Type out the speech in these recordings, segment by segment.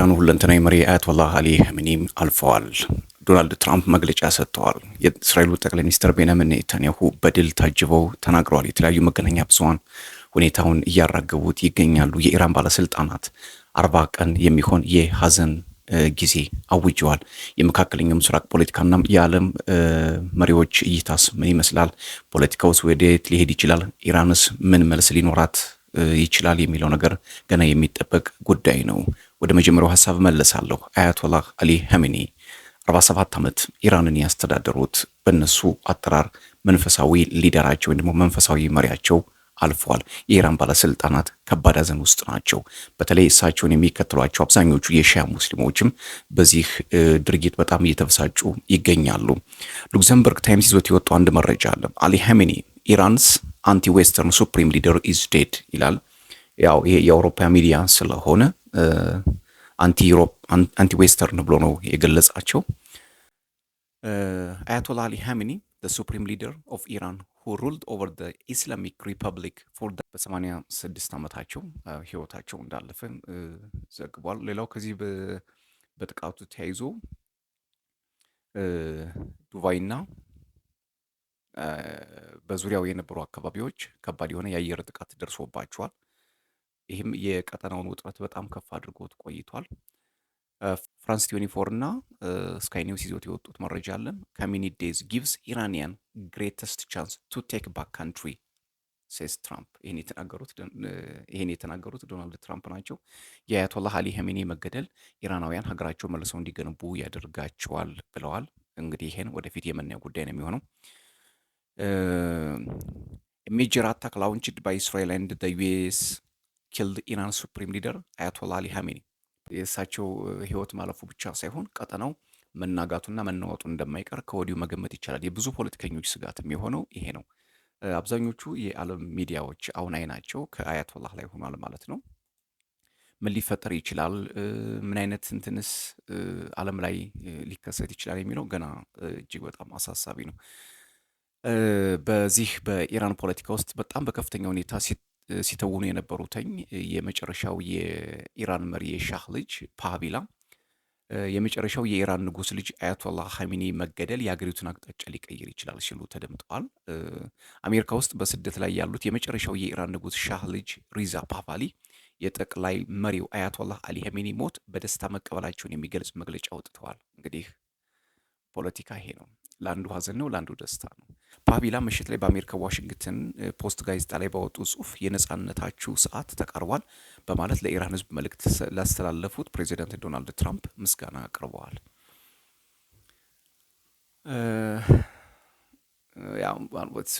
የኢራኑ ሁለንተናዊ መሪ አያቶላህ አሊ ኻሜኒም አልፈዋል። ዶናልድ ትራምፕ መግለጫ ሰጥተዋል። የእስራኤሉ ጠቅላይ ሚኒስትር ቤንያሚን ኔታንያሁ በድል ታጅበው ተናግረዋል። የተለያዩ መገናኛ ብዙሃን ሁኔታውን እያራገቡት ይገኛሉ። የኢራን ባለስልጣናት 40 ቀን የሚሆን የሀዘን ጊዜ አውጀዋል። የመካከለኛው ምስራቅ ፖለቲካና የዓለም መሪዎች እይታስ ምን ይመስላል? ፖለቲካውስ ወዴት ሊሄድ ይችላል? ኢራንስ ምን መልስ ሊኖራት ይችላል የሚለው ነገር ገና የሚጠበቅ ጉዳይ ነው። ወደ መጀመሪያው ሐሳብ መለሳለሁ። አያቶላህ አሊ ኻሜኒ 47 ዓመት ኢራንን ያስተዳደሩት በእነሱ አጠራር መንፈሳዊ ሊደራቸው ወይም ደግሞ መንፈሳዊ መሪያቸው አልፈዋል። የኢራን ባለስልጣናት ከባድ ሐዘን ውስጥ ናቸው። በተለይ እሳቸውን የሚከተሏቸው አብዛኞቹ የሺያ ሙስሊሞችም በዚህ ድርጊት በጣም እየተበሳጩ ይገኛሉ። ሉክዘምበርግ ታይምስ ይዞት የወጣው አንድ መረጃ አለ። አሊ ኻሜኒ ኢራንስ አንቲ ዌስተርን ሱፕሪም ሊደር ኢዝ ዴድ ይላል። ያው ይሄ የአውሮፓ ሚዲያ ስለሆነ አንቲ ዌስተርን ብሎ ነው የገለጻቸው። አያቶላህ አሊ ኻሜኒ the supreme leader of Iran who ruled over the Islamic Republic for በ86 ዓመታቸው ህይወታቸው እንዳለፈ ዘግቧል። ሌላው ከዚህ በጥቃቱ ተያይዞ ዱባይና በዙሪያው የነበሩ አካባቢዎች ከባድ የሆነ የአየር ጥቃት ደርሶባቸዋል። ይህም የቀጠናውን ውጥረት በጣም ከፍ አድርጎት ቆይቷል። ፍራንስ 24 እና ስካይ ኒውስ ይዞት የወጡት መረጃ አለን። ኻሜኒ ዴዝ ጊቭስ ኢራኒያን ግሬተስት ቻንስ ቱ ቴክ ባክ ካንትሪ ሴስ ትራምፕ። ይህን የተናገሩት ዶናልድ ትራምፕ ናቸው። የአያቶላህ አሊ ኻሜኒ መገደል ኢራናውያን ሀገራቸው መልሰው እንዲገነቡ ያደርጋቸዋል ብለዋል። እንግዲህ ይሄን ወደፊት የምናየው ጉዳይ ነው የሚሆነው። ሜጀር አታክ ላውንችድ ባይ እስራኤል ኤንድ ዘ ዩኤስ ኪልድ ኢራን ሱፕሪም ሊደር አያቶላህ አሊ ኻሜኒ። የእሳቸው ህይወት ማለፉ ብቻ ሳይሆን ቀጠናው መናጋቱና መናወጡ እንደማይቀር ከወዲሁ መገመት ይቻላል። የብዙ ፖለቲከኞች ስጋት የሚሆነው ይሄ ነው። አብዛኞቹ የዓለም ሚዲያዎች አሁን አይናቸው ከአያቶላህ ላይ ሆኗል ማለት ነው። ምን ሊፈጠር ይችላል? ምን አይነት እንትንስ ዓለም ላይ ሊከሰት ይችላል የሚለው ገና እጅግ በጣም አሳሳቢ ነው። በዚህ በኢራን ፖለቲካ ውስጥ በጣም በከፍተኛ ሁኔታ ሲተውኑ የነበሩትኝ የመጨረሻው የኢራን መሪ የሻህ ልጅ ፓህቢላ የመጨረሻው የኢራን ንጉስ ልጅ አያቶላህ ኻሜኒ መገደል የሀገሪቱን አቅጣጫ ሊቀይር ይችላል ሲሉ ተደምጠዋል። አሜሪካ ውስጥ በስደት ላይ ያሉት የመጨረሻው የኢራን ንጉስ ሻህ ልጅ ሪዛ ፓህላቪ የጠቅላይ መሪው አያቶላህ አሊ ኻሜኒ ሞት በደስታ መቀበላቸውን የሚገልጽ መግለጫ አውጥተዋል። እንግዲህ ፖለቲካ ይሄ ነው። ለአንዱ ሀዘን ነው፣ ለአንዱ ደስታ ነው። ፓህቢላ ምሽት ላይ በአሜሪካ ዋሽንግተን ፖስት ጋዜጣ ላይ ባወጡ ጽሁፍ የነጻነታችሁ ሰዓት ተቃርቧል በማለት ለኢራን ህዝብ መልእክት ላስተላለፉት ፕሬዚዳንት ዶናልድ ትራምፕ ምስጋና አቅርበዋል። ያው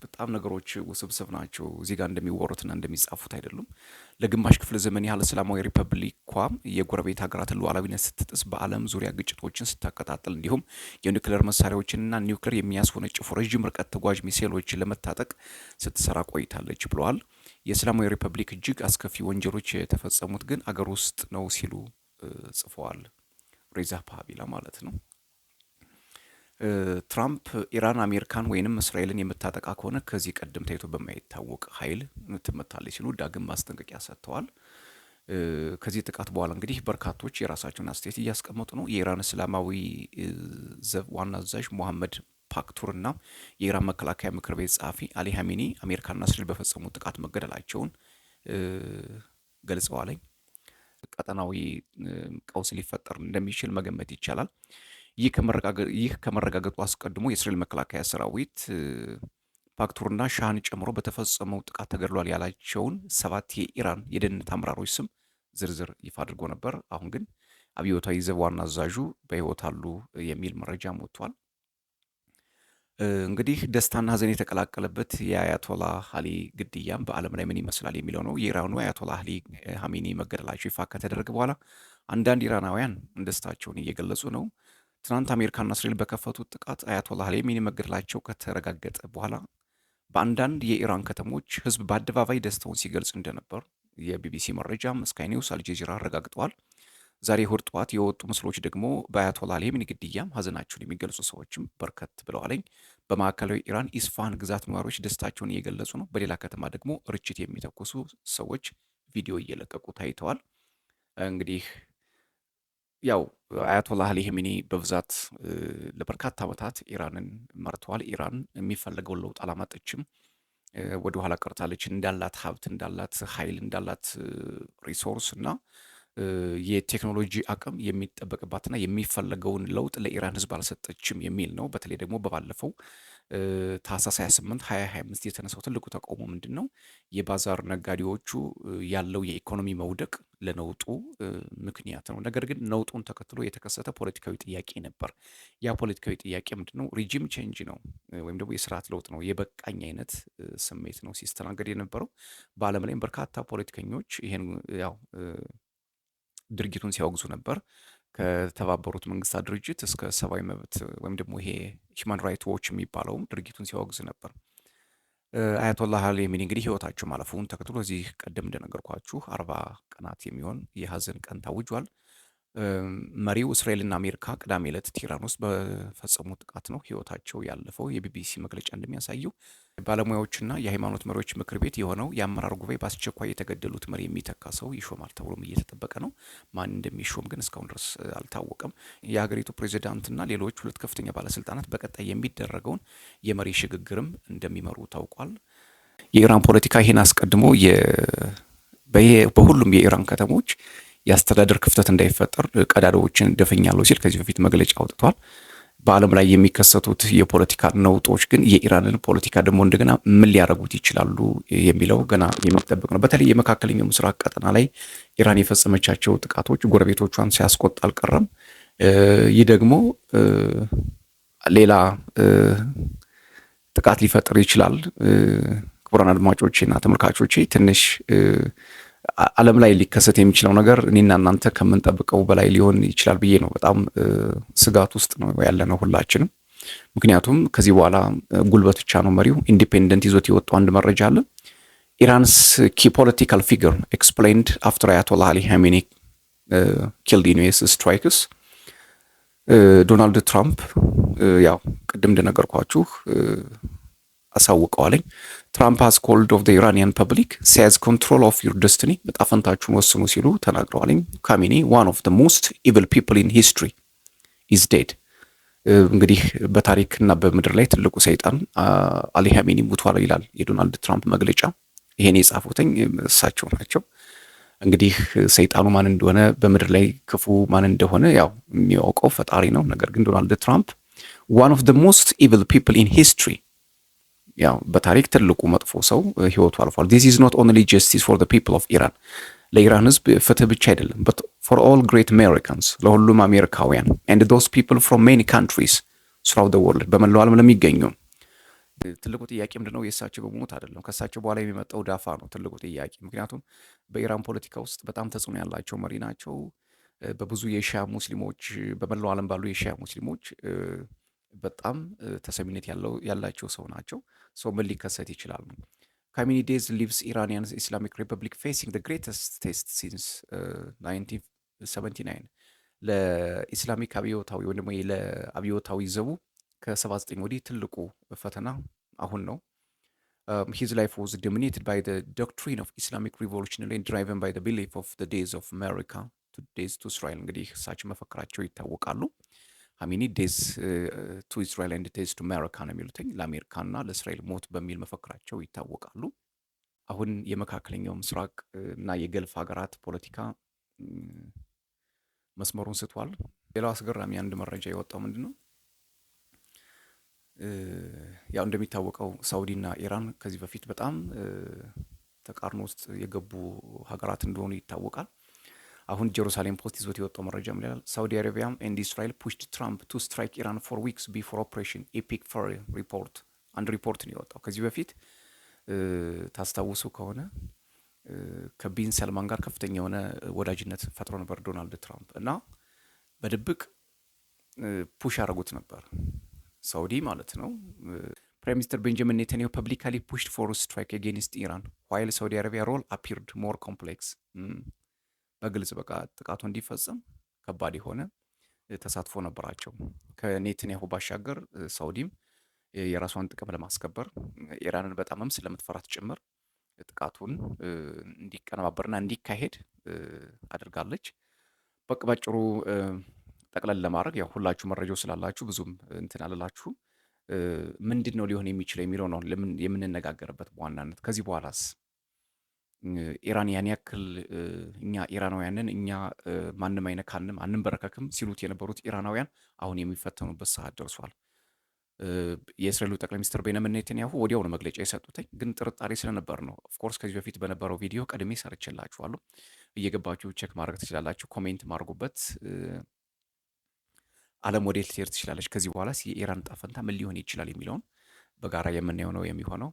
በጣም ነገሮች ውስብስብ ናቸው። እዚህ ጋር እንደሚወሩትና እንደሚጻፉት አይደሉም። ለግማሽ ክፍለ ዘመን ያህል እስላማዊ ሪፐብሊኳ የጎረቤት ሀገራትን ሉዓላዊነት ስትጥስ፣ በዓለም ዙሪያ ግጭቶችን ስታቀጣጥል፣ እንዲሁም የኒውክሌር መሳሪያዎችንና ኒውክሌር የሚያስወነጭፉ ረዥም ርቀት ተጓዥ ሚሳኤሎችን ለመታጠቅ ስትሰራ ቆይታለች ብለዋል። የእስላማዊ ሪፐብሊክ እጅግ አስከፊ ወንጀሎች የተፈጸሙት ግን አገር ውስጥ ነው ሲሉ ጽፈዋል። ሬዛ ፓህቢላ ማለት ነው። ትራምፕ ኢራን አሜሪካን ወይንም እስራኤልን የምታጠቃ ከሆነ ከዚህ ቀደም ታይቶ በማይታወቅ ኃይል ትመታለች ሲሉ ዳግም ማስጠንቀቂያ ሰጥተዋል። ከዚህ ጥቃት በኋላ እንግዲህ በርካቶች የራሳቸውን አስተያየት እያስቀመጡ ነው። የኢራን እስላማዊ ዘብ ዋና አዛዥ ሞሐመድ ፓክቱር እና የኢራን መከላከያ ምክር ቤት ጸሐፊ አሊ ኻሜኒ አሜሪካና እስራኤል በፈጸሙት ጥቃት መገደላቸውን ገልጸዋል። ቀጠናዊ ቀውስ ሊፈጠር እንደሚችል መገመት ይቻላል። ይህ ከመረጋገጡ አስቀድሞ የእስራኤል መከላከያ ሰራዊት ፓክቱርና ሻህን ጨምሮ በተፈጸመው ጥቃት ተገድሏል ያላቸውን 7 የኢራን የደህንነት አመራሮች ስም ዝርዝር ይፋ አድርጎ ነበር። አሁን ግን አብዮታዊ ዘብ ዋና አዛዡ በሕይወት አሉ የሚል መረጃም ወጥቷል። እንግዲህ ደስታና ሀዘን የተቀላቀለበት የአያቶላህ አሊ ግድያም በዓለም ላይ ምን ይመስላል የሚለው ነው። የኢራኑ አያቶላህ አሊ ኻሜኒ መገደላቸው ይፋ ከተደረገ በኋላ አንዳንድ ኢራናውያን ደስታቸውን እየገለጹ ነው። ትናንት አሜሪካና እስራኤል በከፈቱት ጥቃት አያቶላህ አሊ ኻሜኒ መገደላቸው ከተረጋገጠ በኋላ በአንዳንድ የኢራን ከተሞች ህዝብ በአደባባይ ደስታውን ሲገልጽ እንደነበር የቢቢሲ መረጃም ስካይ ኒውስ፣ አልጀዚራ አረጋግጠዋል። ዛሬ እሁድ ጠዋት የወጡ ምስሎች ደግሞ በአያቶላህ አሊ ኻሜኒ ግድያም ሀዘናቸውን የሚገልጹ ሰዎችም በርከት ብለዋለኝ። በማዕከላዊ ኢራን ኢስፋሃን ግዛት ነዋሪዎች ደስታቸውን እየገለጹ ነው። በሌላ ከተማ ደግሞ ርችት የሚተኩሱ ሰዎች ቪዲዮ እየለቀቁ ታይተዋል። እንግዲህ ያው አያቶላህ አሊ ኸሜኒ በብዛት ለበርካታ ዓመታት ኢራንን መርተዋል። ኢራን የሚፈለገውን ለውጥ አላመጣችም። ወደ ኋላ ቀርታለች። እንዳላት ሀብት፣ እንዳላት ኃይል፣ እንዳላት ሪሶርስ እና የቴክኖሎጂ አቅም የሚጠበቅባትና የሚፈለገውን ለውጥ ለኢራን ሕዝብ አልሰጠችም የሚል ነው። በተለይ ደግሞ በባለፈው ታህሳስ 28 2025 የተነሳው ትልቁ ተቃውሞ ምንድን ነው? የባዛር ነጋዴዎቹ ያለው የኢኮኖሚ መውደቅ ለነውጡ ምክንያት ነው። ነገር ግን ነውጡን ተከትሎ የተከሰተ ፖለቲካዊ ጥያቄ ነበር። ያ ፖለቲካዊ ጥያቄ ምንድን ነው? ሪጂም ቼንጅ ነው ወይም ደግሞ የስርዓት ለውጥ ነው። የበቃኝ አይነት ስሜት ነው ሲስተናገድ የነበረው። በዓለም ላይም በርካታ ፖለቲከኞች ይሄን ያው ድርጊቱን ሲያወግዙ ነበር። ከተባበሩት መንግስታት ድርጅት እስከ ሰብአዊ መብት ወይም ደግሞ ይሄ ሂውማን ራይት ዎች የሚባለውም ድርጊቱን ሲያወግዝ ነበር። አያቶላህ አሊ ኸሜኒ እንግዲህ ህይወታቸው ማለፉን ተከትሎ እዚህ ቀደም እንደነገርኳችሁ 40 ቀናት የሚሆን የሀዘን ቀን ታውጇል። መሪው እስራኤልና አሜሪካ ቅዳሜ ዕለት ቴህራን ውስጥ በፈጸሙ ጥቃት ነው ህይወታቸው ያለፈው። የቢቢሲ መግለጫ እንደሚያሳየው ባለሙያዎችና የሃይማኖት መሪዎች ምክር ቤት የሆነው የአመራር ጉባኤ በአስቸኳይ የተገደሉት መሪ የሚተካ ሰው ይሾማል ተብሎም እየተጠበቀ ነው። ማን እንደሚሾም ግን እስካሁን ድረስ አልታወቀም። የሀገሪቱ ፕሬዚዳንትና ሌሎች 2 ከፍተኛ ባለስልጣናት በቀጣይ የሚደረገውን የመሪ ሽግግርም እንደሚመሩ ታውቋል። የኢራን ፖለቲካ ይህን አስቀድሞ በሁሉም የኢራን ከተሞች የአስተዳደር ክፍተት እንዳይፈጠር ቀዳዳዎችን ደፈኛለሁ ሲል ከዚህ በፊት መግለጫ አውጥቷል። በዓለም ላይ የሚከሰቱት የፖለቲካ ነውጦች ግን የኢራንን ፖለቲካ ደግሞ እንደገና ምን ሊያደርጉት ይችላሉ የሚለው ገና የሚጠበቅ ነው። በተለይ የመካከለኛው ምስራቅ ቀጠና ላይ ኢራን የፈጸመቻቸው ጥቃቶች ጎረቤቶቿን ሲያስቆጣ አልቀረም። ይህ ደግሞ ሌላ ጥቃት ሊፈጥር ይችላል። ክቡራን አድማጮቼና ተመልካቾቼ ትንሽ ዓለም ላይ ሊከሰት የሚችለው ነገር እኔና እናንተ ከምንጠብቀው በላይ ሊሆን ይችላል ብዬ ነው። በጣም ስጋት ውስጥ ነው ያለነው ሁላችንም። ምክንያቱም ከዚህ በኋላ ጉልበት ብቻ ነው መሪው። ኢንዲፔንደንት ይዞት የወጣው አንድ መረጃ አለ። ኢራንስ ኪ ፖለቲካል ፊገር ኤክስፕሌንድ አፍተር አያቶላህ አሊ ኸሜኒ ኪልድ ኢን ዩኤስ ስትራይክስ። ዶናልድ ትራምፕ ያው ቅድም እንደነገርኳችሁ አሳውቀዋለኝ። ትራምፕ ሃዝ ኮልድ ኦፍ ዘ ኢራኒያን ፐብሊክ ሲያዝ ኮንትሮል ኦፍ ዩር ደስትኒ፣ ዕጣ ፈንታችሁን ወስኑ ሲሉ ተናግረዋለኝ። ኻሜኒ ዋን ኦፍ ዘ ሞስት ኢቪል ፒፕል ኢን ሂስትሪ ኢዝ ዴድ። እንግዲህ በታሪክና በምድር ላይ ትልቁ ሰይጣን አሊ ኸሜኒ ሙቷል ይላል የዶናልድ ትራምፕ መግለጫ። ይሄን የጻፉትኝ እሳቸው ናቸው። እንግዲህ ሰይጣኑ ማን እንደሆነ በምድር ላይ ክፉ ማን እንደሆነ ያው የሚያውቀው ፈጣሪ ነው። ነገር ግን ዶናልድ ትራምፕ ዋን ኦፍ ዘ ሞስት ኢቪል ፒፕል ኢን ሂስትሪ፣ ያው በታሪክ ትልቁ መጥፎ ሰው ህይወቱ አልፏል። ዲስ ኢዝ ኖት ኦንሊ ጀስቲስ ፎር ዘ ፒፕል ኦፍ ኢራን፣ ለኢራን ህዝብ ፍትህ ብቻ አይደለም፣ በት ፎር ኦል ግሬት አሜሪካንስ፣ ለሁሉም አሜሪካውያን ኤንድ ዶስ ፒፕል ፍሮም ሜኒ ካንትሪስ ስራው ዘ ወርልድ፣ በመላው ዓለም ለሚገኙ። ትልቁ ጥያቄ ምንድነው? የእሳቸው በሞት አይደለም፣ ከእሳቸው በኋላ የሚመጣው ዳፋ ነው ትልቁ ጥያቄ። ምክንያቱም በኢራን ፖለቲካ ውስጥ በጣም ተጽዕኖ ያላቸው መሪ ናቸው። በብዙ የሺያ ሙስሊሞች፣ በመላው ዓለም ባሉ የሺያ ሙስሊሞች በጣም ተሰሚነት ያላቸው ሰው ናቸው። ሰው ምን ሊከሰት ይችላል ነው። ኻሜኒ ዴዝ ሊቭስ ኢራኒያን ኢስላሚክ ሪፐብሊክ ፌሲንግ ዘ ግሬተስት ቴስት ሲንስ 1979። ለኢስላሚክ አብዮታዊ ወይም ደግሞ ለአብዮታዊ ዘቡ ከ79 ወዲህ ትልቁ ፈተና አሁን ነው። ሂዝ ላይፍ ዋዝ ዶሚኔትድ ባይ ዘ ዶክትሪን ኦፍ ኢስላሚክ ሪቮሉሽን ኤንድ ድራይቨን ባይ ዘ ቢሊፍ ኦፍ ዘ ዴዝ ኦፍ አሜሪካ ቱ ዴዝ ቱ እስራኤል። እንግዲህ እሳቸው መፈክራቸው ይታወቃሉ። ኻሜኒ ዴዝ ቱ እስራኤል ኤንድ ዴዝ ቱ አሜሪካ ነው የሚሉትኝ። ለአሜሪካና ለእስራኤል ሞት በሚል መፈክራቸው ይታወቃሉ። አሁን የመካከለኛው ምስራቅ እና የገልፍ ሀገራት ፖለቲካ መስመሩን ስቷል። ሌላው አስገራሚ አንድ መረጃ የወጣው ምንድን ነው? ያው እንደሚታወቀው ሳውዲና ኢራን ከዚህ በፊት በጣም ተቃርኖ ውስጥ የገቡ ሀገራት እንደሆኑ ይታወቃል። አሁን ጀሩሳሌም ፖስት ይዞት የወጣው መረጃ ምን ይላል? ሳውዲ አረቢያ ኤንድ እስራኤል ፑሽድ ትራምፕ ቱ ስትራይክ ኢራን ፎር ዊክስ ቢፎር ኦፕሬሽን ኤፒክ ፈሪ ሪፖርት። አንድ ሪፖርት ነው የወጣው። ከዚህ በፊት ታስታውሱ ከሆነ ከቢን ሰልማን ጋር ከፍተኛ የሆነ ወዳጅነት ፈጥሮ ነበር ዶናልድ ትራምፕ እና በድብቅ ፑሽ ያደረጉት ነበር ሳውዲ ማለት ነው። ፕራይም ሚኒስትር ቤንጃሚን ኔታንያሁ ፐብሊካሊ ፑሽድ ፎር ስትራይክ አጌንስት ኢራን ዋይል ሳውዲ አረቢያ ሮል አፒርድ ሞር ኮምፕሌክስ። በግልጽ በቃ ጥቃቱ እንዲፈጸም ከባድ የሆነ ተሳትፎ ነበራቸው። ከኔታንያሁ ባሻገር ሳውዲም የራሷን ጥቅም ለማስከበር ኢራንን በጣምም ስለምትፈራት ጭምር ጥቃቱን እንዲቀነባበርና እንዲካሄድ አድርጋለች። በቃ ባጭሩ ጠቅለል ለማድረግ ያው ሁላችሁ መረጃው ስላላችሁ ብዙም እንትን አልላችሁም። ምንድን ነው ሊሆን የሚችለው የሚለው ነው የምንነጋገርበት በዋናነት። ከዚህ በኋላስ ኢራን ያን ያክል እኛ ኢራናውያንን እኛ ማንም አይነካንም አንንበረከክም ሲሉት የነበሩት ኢራናውያን አሁን የሚፈተኑበት ሰዓት ደርሷል። የእስራኤሉ ጠቅላይ ሚኒስትር ቤንያሚን ኔታንያሁ ወዲያው ነው መግለጫ የሰጡትኝ፣ ግን ጥርጣሬ ስለነበር ነው። ኦፍኮርስ ከዚህ በፊት በነበረው ቪዲዮ ቀድሜ ሰርቼላችኋለሁ። እየገባችሁ ቼክ ማድረግ ትችላላችሁ። ኮሜንት ማድርጉበት። ዓለም ወዴት ልትሄድ ትችላለች? ከዚህ በኋላ የኢራን ዕጣ ፈንታ ምን ሊሆን ይችላል የሚለውን በጋራ የምናየው ነው የሚሆነው።